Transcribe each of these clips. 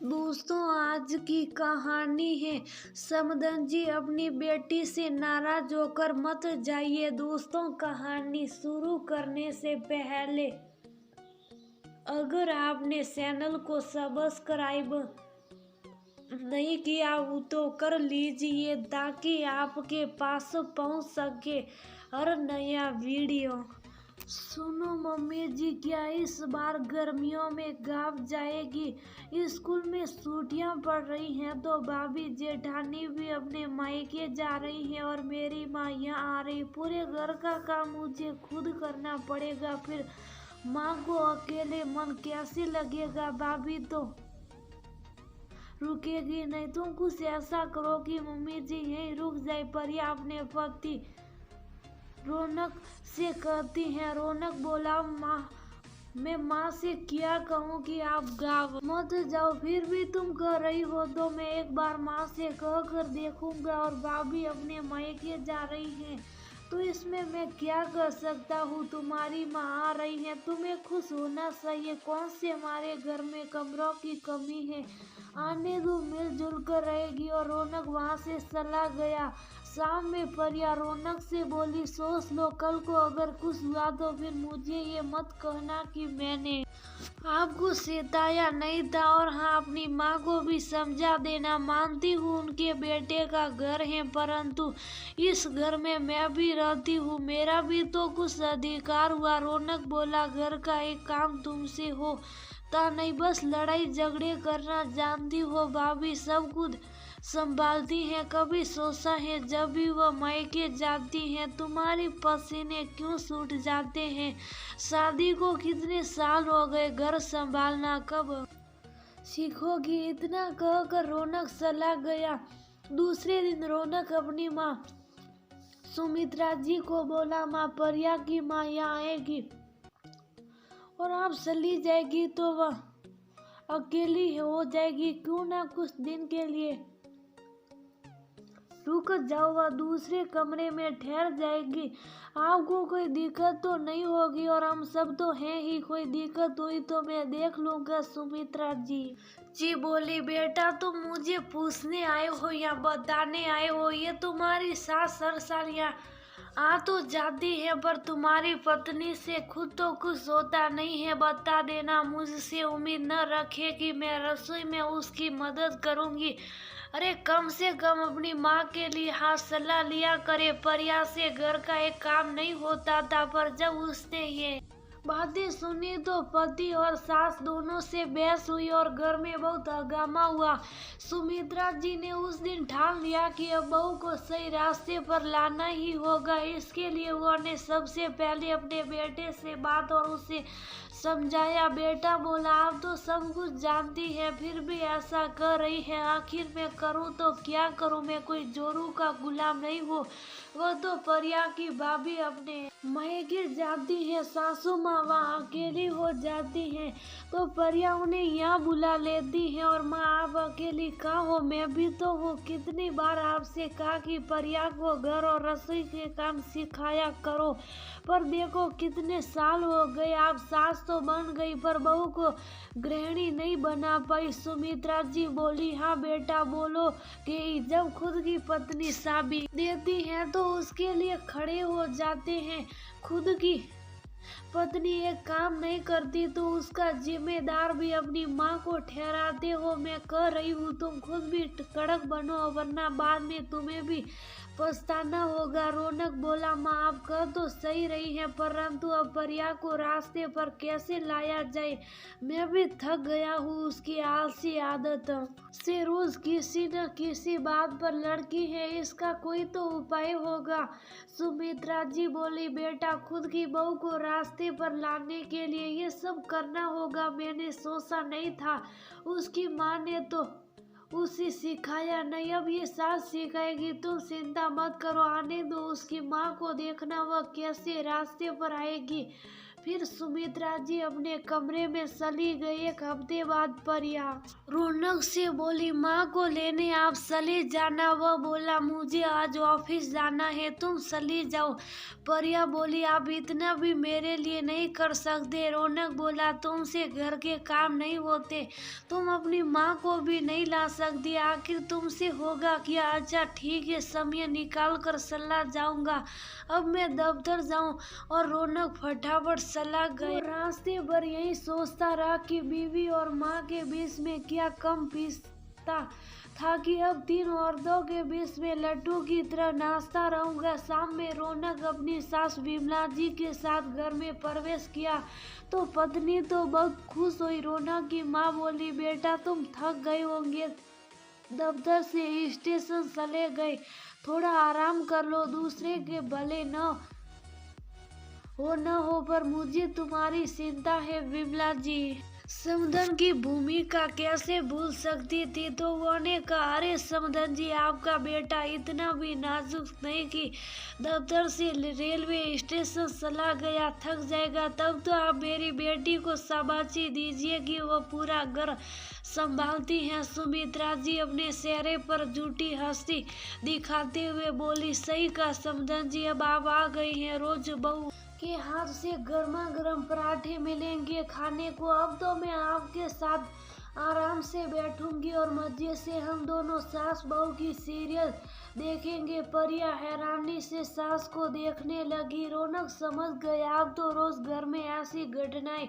दोस्तों, आज की कहानी है समदन जी अपनी बेटी से नाराज होकर मत जाइए। दोस्तों, कहानी शुरू करने से पहले अगर आपने चैनल को सब्सक्राइब नहीं किया हो तो कर लीजिए ताकि आपके पास पहुंच सके हर नया वीडियो। सुनो मम्मी जी, क्या इस बार गर्मियों में गाँव जाएगी? स्कूल में छुट्टियां पड़ रही हैं तो भाभी जेठानी भी अपने मायके जा रही हैं और मेरी माँ यहाँ आ रही। पूरे घर का काम मुझे खुद करना पड़ेगा, फिर माँ को अकेले मन कैसे लगेगा? भाभी तो रुकेगी नहीं। तुम कुछ ऐसा करो कि मम्मी जी यहीं रुक जाए। परिया अपने पति रौनक से कहती हैं। रौनक बोला, माँ मैं माँ से क्या कहूँ कि आप गाँव मत जाओ, फिर भी तुम कह रही हो तो मैं एक बार माँ से कह कर देखूंगा। और भाभी अपने मायके जा रही हैं तो इसमें मैं क्या कर सकता हूँ? तुम्हारी माँ आ रही है, तुम्हें खुश होना चाहिए। कौन से हमारे घर में कमरों की कमी है? आने दो, मिलजुल कर रहेगी। और रौनक वहाँ से चला गया। शाम में परिया रौनक से बोली, सोच लो, कल को अगर कुछ हुआ तो फिर मुझे ये मत कहना कि मैंने आपको सताया नहीं था। और हाँ, अपनी माँ को भी समझा देना। मानती हूँ उनके बेटे का घर है, परंतु इस घर में मैं भी रहती हूँ, मेरा भी तो कुछ अधिकार हुआ। रौनक बोला, घर का एक काम तुमसे होता नहीं, बस लड़ाई झगड़े करना जानती हो। भाभी सब कुछ संभालती हैं। कभी सोचा है जब भी वह मायके जाती हैं तुम्हारे पसीने क्यों छूट जाते हैं? शादी को कितने साल हो गए, घर संभालना कब सीखोगी? इतना कहकर रौनक चला गया। दूसरे दिन रौनक अपनी माँ सुमित्रा जी को बोला, माँ परिया की माँ यहाँ आएगी और आप चली जाएगी तो वह अकेली हो जाएगी। क्यों ना कुछ दिन के लिए रुक जाओ, वह दूसरे कमरे में ठहर जाएगी। आपको कोई दिक्कत तो नहीं होगी और हम सब तो हैं ही, कोई दिक्कत हुई तो मैं देख लूंगा। सुमित्रा जी बोली, बेटा तुम मुझे पूछने आए हो या बताने आए हो? ये तुम्हारी सास हर साल यहाँ आ तो जाती है पर तुम्हारी पत्नी से खुद तो कुछ होता नहीं है। बता देना, मुझसे उम्मीद न रखे कि मैं रसोई में उसकी मदद करूंगी। अरे कम से कम अपनी माँ के लिए हाथ सलाह लिया करे। परिया से घर का एक काम नहीं होता था, पर जब उसने ये बातें सुनी तो पति और सास दोनों से बहस हुई और घर में बहुत हंगामा हुआ। सुमित्रा जी ने उस दिन ठान लिया कि अब बहू को सही रास्ते पर लाना ही होगा। इसके लिए उन्होंने सबसे पहले अपने बेटे से बात और उसे समझाया। बेटा बोला, आप तो सब कुछ जानती है फिर भी ऐसा कर रही है, आखिर मैं करूं तो क्या करूं? मैं कोई जोरू का गुलाम नहीं हूँ। वो तो परिया की भाभी अपने मायके जाती है, सासू माँ वहाँ अकेली हो जाती है तो परिया उन्हें यहाँ बुला लेती है। और माँ आप अकेली कहाँ हो? मैं भी तो हूँ। कितनी बार आपसे कहा कि परिया को घर और रसोई के काम सिखाया करो, पर देखो कितने साल हो गए। आप सास तो बन गई पर बहू को गृहिणी नहीं बना पाई। सुमित्रा जी बोली, हाँ बेटा बोलो कि जब खुद की पत्नी शादी देती है तो उसके लिए खड़े हो जाते हैं। खुद की पत्नी एक काम नहीं करती तो उसका जिम्मेदार भी अपनी माँ को ठहराते हो। मैं कह रही हूँ तुम खुद भी कड़क बनो, वरना बाद में तुम्हें भी पछताना होगा। रौनक बोला, माँ आप कह तो सही रही हैं, परंतु अब परिया को रास्ते पर कैसे लाया जाए? मैं भी थक गया हूँ उसकी आलसी आदत से। रोज किसी न किसी बात पर लड़की है, इसका कोई तो उपाय होगा। सुमित्रा जी बोली, बेटा खुद की बहू को रास्ते पर लाने के लिए ये सब करना होगा। मैंने सोचा नहीं था, उसकी माँ ने तो उसे सिखाया नहीं, अब ये सास सिखाएगी। तुम चिंता मत करो, आने दो उसकी माँ को, देखना वह कैसे रास्ते पर आएगी। फिर सुमित्रा जी अपने कमरे में चली गई। एक हफ्ते बाद परिया रौनक से बोली, माँ को लेने आप चले जाना। वह बोला, मुझे आज ऑफिस जाना है, तुम चली जाओ। परिया बोली, आप इतना भी मेरे लिए नहीं कर सकते। रौनक बोला, तुमसे घर के काम नहीं होते, तुम अपनी माँ को भी नहीं ला सकती, आखिर तुमसे होगा क्या। अच्छा ठीक है, समय निकाल कर चला जाऊंगा, अब मैं दफ्तर जाऊं। और रौनक फटाफट चला गया। रास्ते भर यही सोचता रहा कि बीवी और माँ के बीच में क्या कम पीसता था कि अब 3 औरतों के बीच में लड्डू की तरह नाचता रहूंगा। शाम में रौनक अपनी सास विमला जी के साथ घर में प्रवेश किया तो पत्नी तो बहुत खुश हुई। रौनक की माँ बोली, बेटा तुम थक गए होंगे, दफ्तर से स्टेशन चले गए, थोड़ा आराम कर लो, दूसरे के भले न हो पर मुझे तुम्हारी चिंता है। विमला जी समधन की भूमिका कैसे भूल सकती थी, तो वो ने कहा, अरे समधन जी, आपका बेटा इतना भी नाजुक नहीं कि दफ्तर से रेलवे स्टेशन चला गया, थक जाएगा। तब तो आप मेरी बेटी को शाबाशी दीजिए कि वो पूरा घर संभालती हैं। सुमित्रा जी अपने चेहरे पर झूठी हंसी दिखाते हुए बोली, सही का समधन जी, अब आप आ गई हैं, रोज बहू के हाथ से गर्मा गर्म पराठे मिलेंगे खाने को। अब तो मैं आपके साथ आराम से बैठूंगी और मजे से हम दोनों सास बहू की सीरियल देखेंगे। परिया हैरानी से सास को देखने लगी। रौनक समझ गया, अब तो रोज घर में ऐसी घटनाएं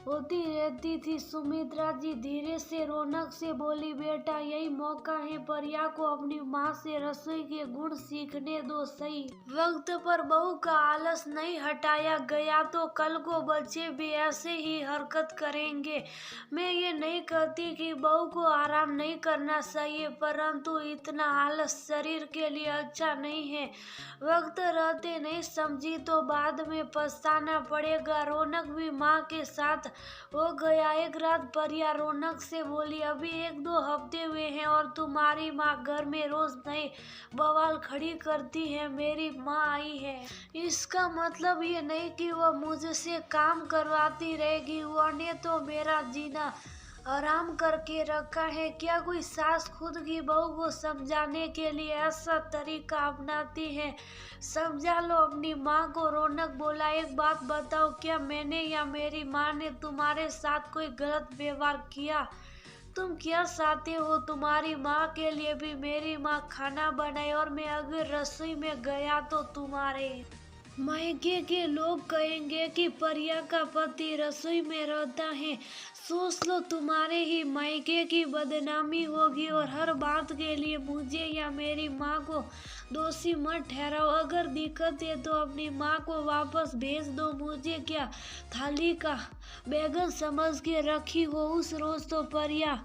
होती रहती थी। सुमित्रा जी धीरे से रौनक से बोली, बेटा यही मौका है परिया को अपनी माँ से रसोई के गुण सीखने दो। सही वक्त पर बहू का आलस नहीं हटाया गया तो कल को बच्चे भी ऐसे ही हरकत करेंगे। मैं ये नहीं कहती कि बहू को आराम नहीं करना चाहिए, परंतु इतना आलस शरीर के लिए अच्छा नहीं है। वक्त रहते नहीं समझी तो बाद में पछताना पड़ेगा। रौनक भी माँ के साथ हो गया। एक रात परिया रौनक से बोली, अभी 1-2 हफ्ते हुए हैं और तुम्हारी माँ घर में रोज नए बवाल खड़ी करती है। मेरी माँ आई है, इसका मतलब ये नहीं कि वह मुझसे काम करवाती रहेगी। वह ने तो मेरा जीना आराम करके रखा है। क्या कोई सास खुद की बहू को समझाने के लिए ऐसा तरीका अपनाती है? समझा लो अपनी माँ को। रौनक बोला, एक बात बताओ, क्या मैंने या मेरी माँ ने तुम्हारे साथ कोई गलत व्यवहार किया? तुम क्या चाहते हो तुम्हारी माँ के लिए भी मेरी माँ खाना बनाए और मैं अगर रसोई में गया तो तुम्हारे मायके के लोग कहेंगे कि परिया का पति रसोई में रहता है। सोच लो, तुम्हारे ही मायके की बदनामी होगी और हर बात के लिए मुझे या मेरी माँ को दोषी मत ठहराओ। अगर दिक्कत है तो अपनी माँ को वापस भेज दो। मुझे क्या थाली का बैगन समझ के रखी हो? उस रोज तो परिया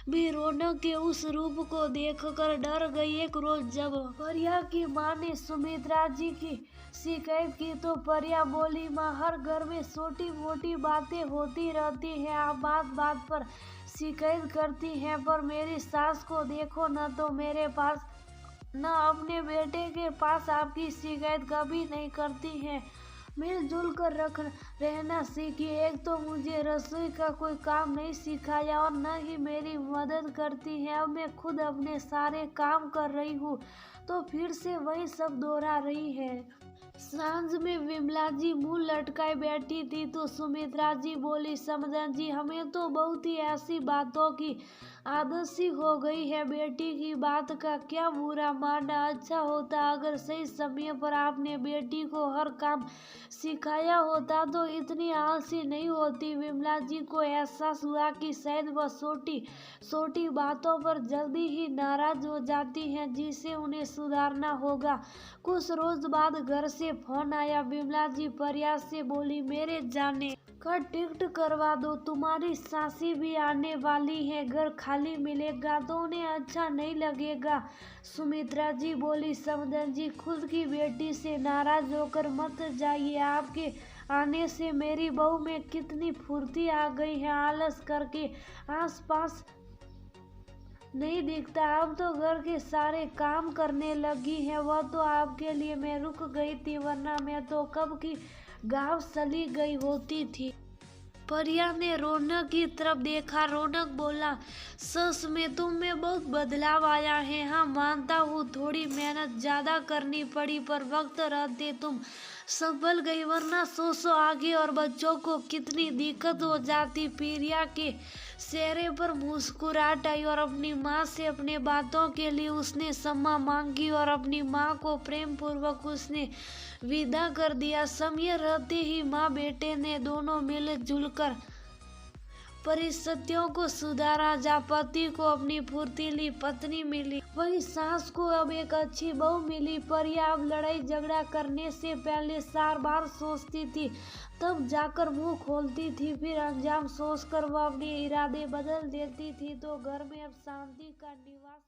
भी रौनक के उस रूप को देखकर डर गई। एक रोज जब परिया की माँ ने सुमित्रा जी की शिकायत की तो परिया बोली, माँ, हर घर में छोटी मोटी बातें होती रहती हैं, आप बात बात पर शिकायत करती हैं, पर मेरी सास को देखो न, तो मेरे पास न अपने बेटे के पास आपकी शिकायत कभी नहीं करती हैं। मिलजुल कर रहना सीखिए। एक तो मुझे रसोई का कोई काम नहीं सिखाया और न ही मेरी मदद करती है। अब मैं खुद अपने सारे काम कर रही हूँ तो फिर से वही सब दोहरा रही है। सांझ में विमला जी मुंह लटकाए बैठी थी तो सुमित्रा जी बोली, समधन जी, हमें तो बहुत ही ऐसी बातों की आदत सी हो गई है। बेटी की बात का क्या बुरा मानना? अच्छा होता अगर सही समय पर आपने बेटी को हर काम सिखाया होता तो इतनी आलसी नहीं होती। विमला जी को एहसास हुआ कि शायद वह छोटी छोटी बातों पर जल्दी ही नाराज हो जाती हैं, जिसे उन्हें सुधारना होगा। कुछ रोज बाद घर से फोन आया। विमला जी प्रयास से बोली, मेरे जाने का टिकट करवा दो, तुम्हारी सासी भी आने वाली है, घर खाली मिलेगा तो उन्हें अच्छा नहीं लगेगा। सुमित्रा जी बोली, समधन जी, खुद की बेटी से नाराज होकर मत जाइए। आपके आने से मेरी बहू में कितनी फुर्ती आ गई है, आलस करके आसपास नहीं दिखता, अब तो घर के सारे काम करने लगी है। वह तो आपके लिए मैं रुक गई थी, वरना मैं तो कब की गांव चली गई होती थी। परिया ने रौनक की तरफ देखा। रौनक बोला, सच में तुम में बहुत बदलाव आया है। हाँ मानता हूँ, थोड़ी मेहनत ज्यादा करनी पड़ी, पर वक्त रहते तुम संभल गई, वरना सोचो आगे और बच्चों को कितनी दिक्कत हो जाती। प्रिया के चेहरे पर मुस्कुराहट आई और अपनी माँ से अपने बातों के लिए उसने क्षमा मांगी और अपनी माँ को प्रेम पूर्वक उसने विदा कर दिया। समय रहते ही माँ बेटे ने दोनों मिलजुल कर परिस्थितियों को सुधारा। जहाँ पति को अपनी फुर्तीली पत्नी मिली, वही सास को अब एक अच्छी बहू मिली। परिया अब लड़ाई झगड़ा करने से पहले 4 बार सोचती थी, तब जाकर मुंह खोलती थी। फिर अंजाम सोचकर वह अपने इरादे बदल देती थी। तो घर में अब शांति का निवास